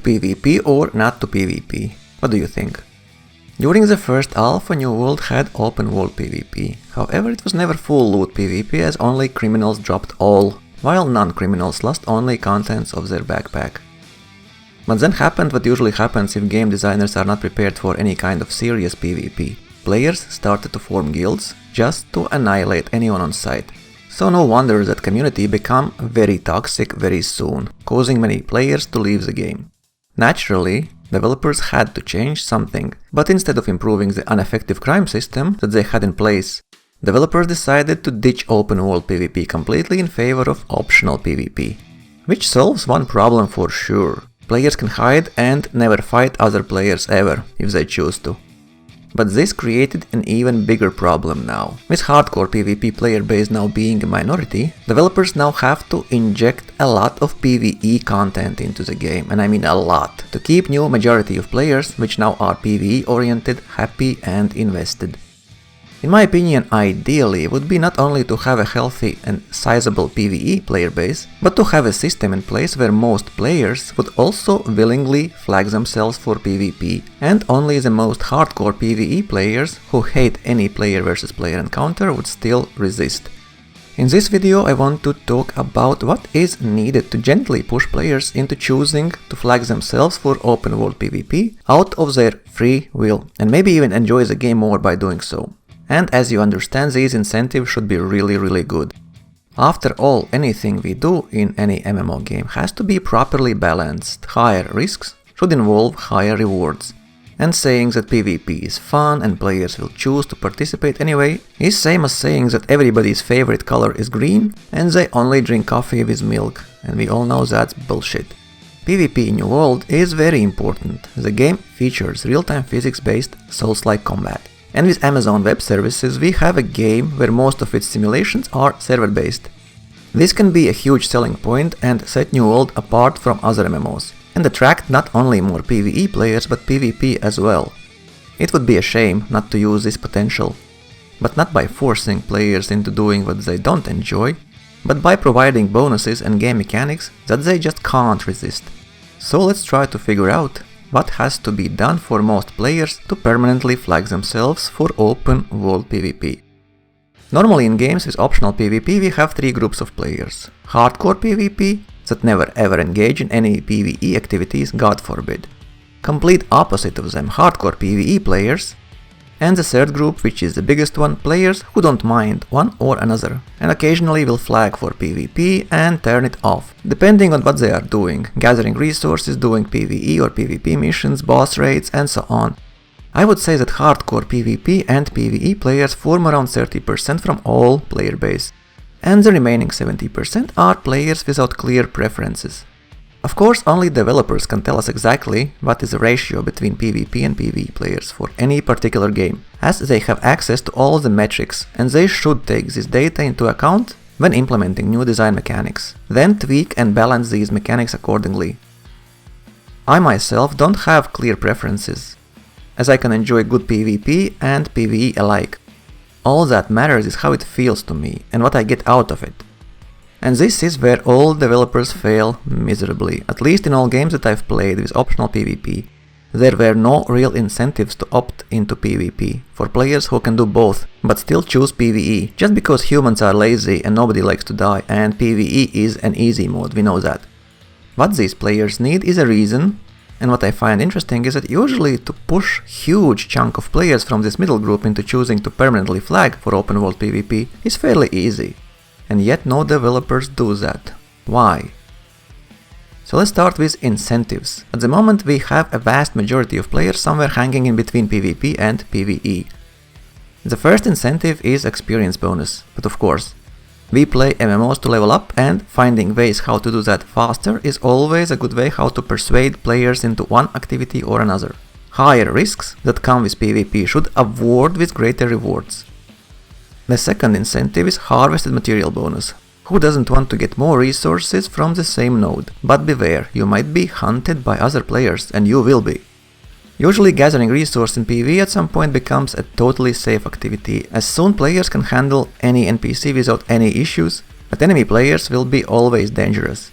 PvP or not to PvP? What do you think? During the first alpha, New World had open world PvP. However, it was never full loot PvP as only criminals dropped all, while non-criminals lost only contents of their backpack. But then happened what usually happens if game designers are not prepared for any kind of serious PvP. Players started to form guilds just to annihilate anyone on sight. So no wonder that community became very toxic very soon, causing many players to leave the game. Naturally, developers had to change something, but instead of improving the ineffective crime system that they had in place, developers decided to ditch open world PvP completely in favor of optional PvP. Which solves one problem for sure. Players can hide and never fight other players ever, if they choose to. But this created an even bigger problem now. With hardcore PvP player base now being a minority, developers now have to inject a lot of PvE content into the game, and I mean a lot, to keep new majority of players, which now are PvE oriented, happy and invested. In my opinion, ideally would be not only to have a healthy and sizable PvE player base, but to have a system in place where most players would also willingly flag themselves for PvP, and only the most hardcore PvE players who hate any player versus player encounter would still resist. In this video I want to talk about what is needed to gently push players into choosing to flag themselves for open world PvP out of their free will, and maybe even enjoy the game more by doing so. And as you understand, these incentives should be really good. After all, anything we do in any MMO game has to be properly balanced. Higher risks should involve higher rewards. And saying that PvP is fun and players will choose to participate anyway is same as saying that everybody's favorite color is green and they only drink coffee with milk, and we all know that's bullshit. PvP in New World is very important. The game features real-time physics-based Souls-like combat. And with Amazon Web Services we have a game where most of its simulations are server-based. This can be a huge selling point and set New World apart from other MMOs, and attract not only more PvE players but PvP as well. It would be a shame not to use this potential, but not by forcing players into doing what they don't enjoy, but by providing bonuses and game mechanics that they just can't resist. So let's try to figure out what has to be done for most players to permanently flag themselves for open world PvP. Normally in games with optional PvP we have three groups of players. Hardcore PvP, that never ever engage in any PvE activities, God forbid. Complete opposite of them, hardcore PvE players. And the third group, which is the biggest one, players who don't mind one or another, and occasionally will flag for PvP and turn it off, depending on what they are doing, gathering resources, doing PvE or PvP missions, boss raids and so on. I would say that hardcore PvP and PvE players form around 30% from all player base, and the remaining 70% are players without clear preferences. Of course, only developers can tell us exactly what is the ratio between PvP and PvE players for any particular game, as they have access to all the metrics, and they should take this data into account when implementing new design mechanics, then tweak and balance these mechanics accordingly. I myself don't have clear preferences, as I can enjoy good PvP and PvE alike. All that matters is how it feels to me and what I get out of it. And this is where all developers fail miserably, at least in all games that I've played with optional PvP. There were no real incentives to opt into PvP for players who can do both, but still choose PvE, just because humans are lazy and nobody likes to die, and PvE is an easy mode, we know that. What these players need is a reason, and what I find interesting is that usually to push huge chunk of players from this middle group into choosing to permanently flag for open world PvP is fairly easy. And yet no developers do that. Why? So let's start with incentives. At the moment we have a vast majority of players somewhere hanging in between PvP and PvE. The first incentive is experience bonus, but of course, we play MMOs to level up, and finding ways how to do that faster is always a good way how to persuade players into one activity or another. Higher risks that come with PvP should award with greater rewards. The second incentive is harvested material bonus. Who doesn't want to get more resources from the same node? But beware, you might be hunted by other players, and you will be. Usually gathering resources in PvE at some point becomes a totally safe activity, as soon players can handle any NPC without any issues, but enemy players will be always dangerous.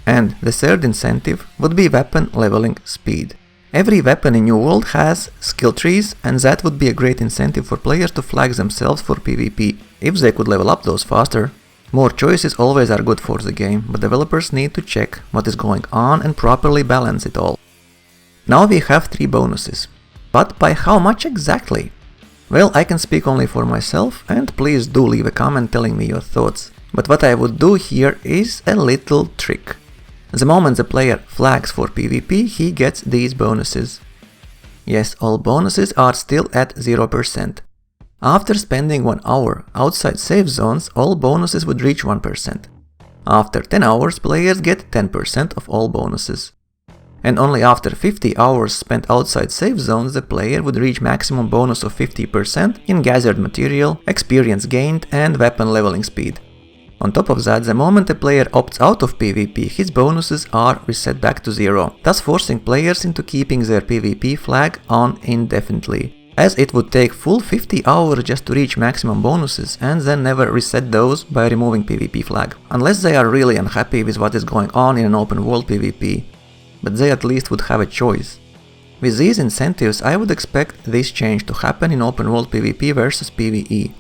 And the third incentive would be weapon leveling speed. Every weapon in New World has skill trees, and that would be a great incentive for players to flag themselves for PvP, if they could level up those faster. More choices always are good for the game, but developers need to check what is going on and properly balance it all. Now we have 3 bonuses. But by how much exactly? Well, I can speak only for myself, and please do leave a comment telling me your thoughts. But what I would do here is a little trick. The moment the player flags for PvP, he gets these bonuses. Yes, all bonuses are still at 0%. After spending 1 hour outside safe zones, all bonuses would reach 1%. After 10 hours, players get 10% of all bonuses. And only after 50 hours spent outside safe zones, the player would reach maximum bonus of 50% in gathered material, experience gained, and weapon leveling speed. On top of that, the moment a player opts out of PvP, his bonuses are reset back to 0, thus forcing players into keeping their PvP flag on indefinitely, as it would take full 50 hours just to reach maximum bonuses and then never reset those by removing PvP flag, unless they are really unhappy with what is going on in an open world PvP, but they at least would have a choice. With these incentives, I would expect this change to happen in open world PvP versus PvE.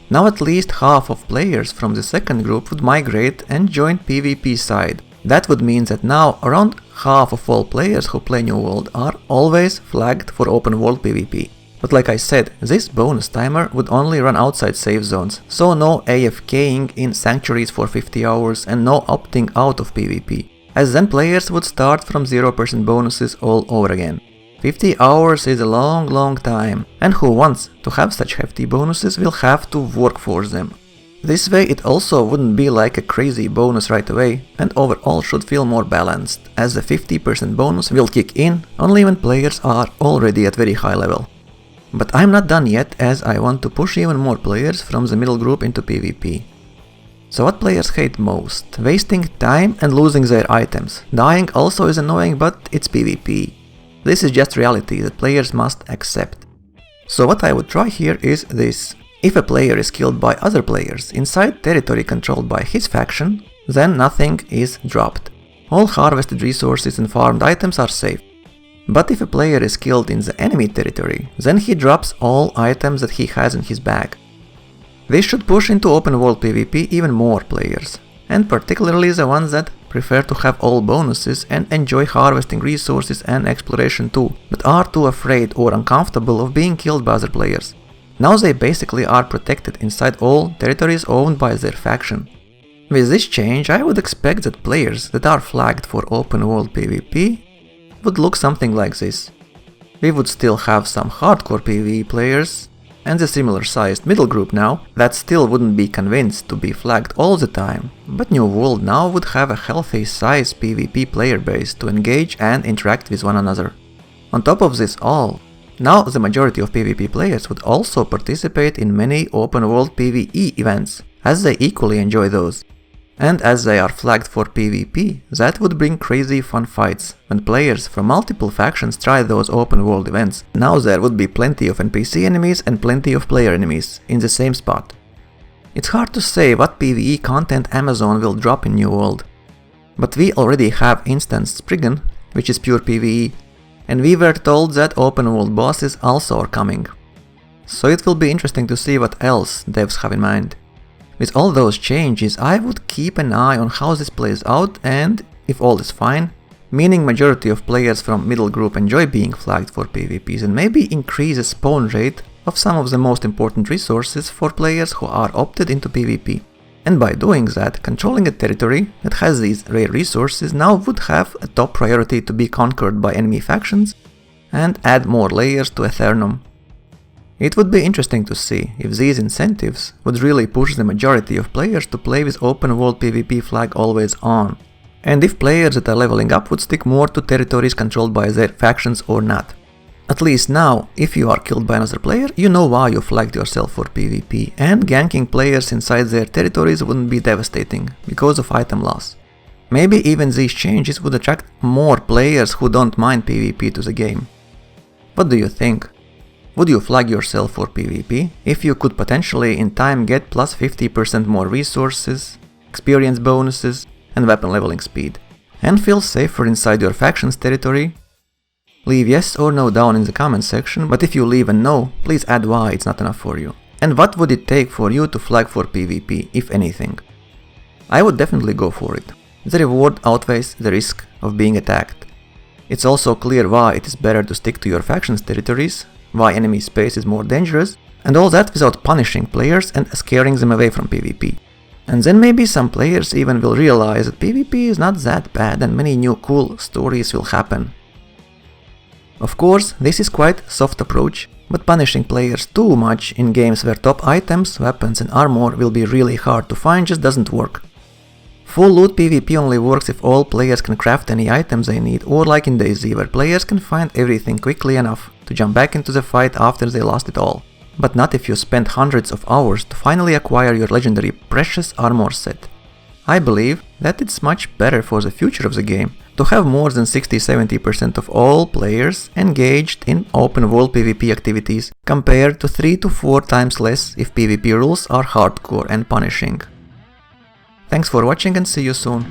Now at least half of players from the second group would migrate and join PvP side. That would mean that now around half of all players who play New World are always flagged for open world PvP. But like I said, this bonus timer would only run outside safe zones, so no AFKing in sanctuaries for 50 hours and no opting out of PvP, as then players would start from 0% bonuses all over again. 50 hours is a long time, and who wants to have such hefty bonuses will have to work for them. This way it also wouldn't be like a crazy bonus right away, and overall should feel more balanced, as the 50% bonus will kick in only when players are already at very high level. But I'm not done yet, as I want to push even more players from the middle group into PvP. So what players hate most? Wasting time and losing their items. Dying also is annoying, but it's PvP. This is just reality that players must accept. So what I would try here is this. If a player is killed by other players inside territory controlled by his faction, then nothing is dropped. All harvested resources and farmed items are safe. But if a player is killed in the enemy territory, then he drops all items that he has in his bag. This should push into open world PvP even more players, and particularly the ones that prefer to have all bonuses and enjoy harvesting resources and exploration too, but are too afraid or uncomfortable of being killed by other players. Now they basically are protected inside all territories owned by their faction. With this change, I would expect that players that are flagged for open world PvP would look something like this. We would still have some hardcore PvE players and a similar sized middle group now that still wouldn't be convinced to be flagged all the time, but New World now would have a healthy size PvP player base to engage and interact with one another. On top of this all, now the majority of PvP players would also participate in many open world PvE events, as they equally enjoy those. And as they are flagged for PvP, that would bring crazy fun fights when players from multiple factions try those open world events. Now there would be plenty of NPC enemies and plenty of player enemies in the same spot. It's hard to say what PvE content Amazon will drop in New World. But we already have Instance Spriggan, which is pure PvE, and we were told that open world bosses also are coming. So it will be interesting to see what else devs have in mind. With all those changes, I would keep an eye on how this plays out, and if all is fine, meaning majority of players from middle group enjoy being flagged for PvPs, and maybe increase the spawn rate of some of the most important resources for players who are opted into PvP. And by doing that, controlling a territory that has these rare resources now would have a top priority to be conquered by enemy factions and add more layers to Aeternum. It would be interesting to see if these incentives would really push the majority of players to play with open world PvP flag always on, and if players that are leveling up would stick more to territories controlled by their factions or not. At least now, if you are killed by another player, you know why you flagged yourself for PvP, and ganking players inside their territories wouldn't be devastating because of item loss. Maybe even these changes would attract more players who don't mind PvP to the game. What do you think? Would you flag yourself for PvP if you could potentially in time get plus 50% more resources, experience bonuses, and weapon leveling speed? and feel safer inside your faction's territory? Leave yes or no down in the comment section, but if you leave a no, please add why it's not enough for you. And what would it take for you to flag for PvP, if anything? I would definitely go for it. The reward outweighs the risk of being attacked. It's also clear why it is better to stick to your faction's territories, why enemy space is more dangerous, and all that without punishing players and scaring them away from PvP. And then maybe some players even will realize that PvP is not that bad and many new cool stories will happen. Of course, this is quite a soft approach, but punishing players too much in games where top items, weapons and armor will be really hard to find just doesn't work. Full loot PvP only works if all players can craft any items they need, or like in DayZ, where players can find everything quickly enough to jump back into the fight after they lost it all. But not if you spend hundreds of hours to finally acquire your legendary precious armor set. I believe that it's much better for the future of the game to have more than 60-70% of all players engaged in open world PvP activities, compared to 3 to 4 times less if PvP rules are hardcore and punishing. Thanks for watching and see you soon.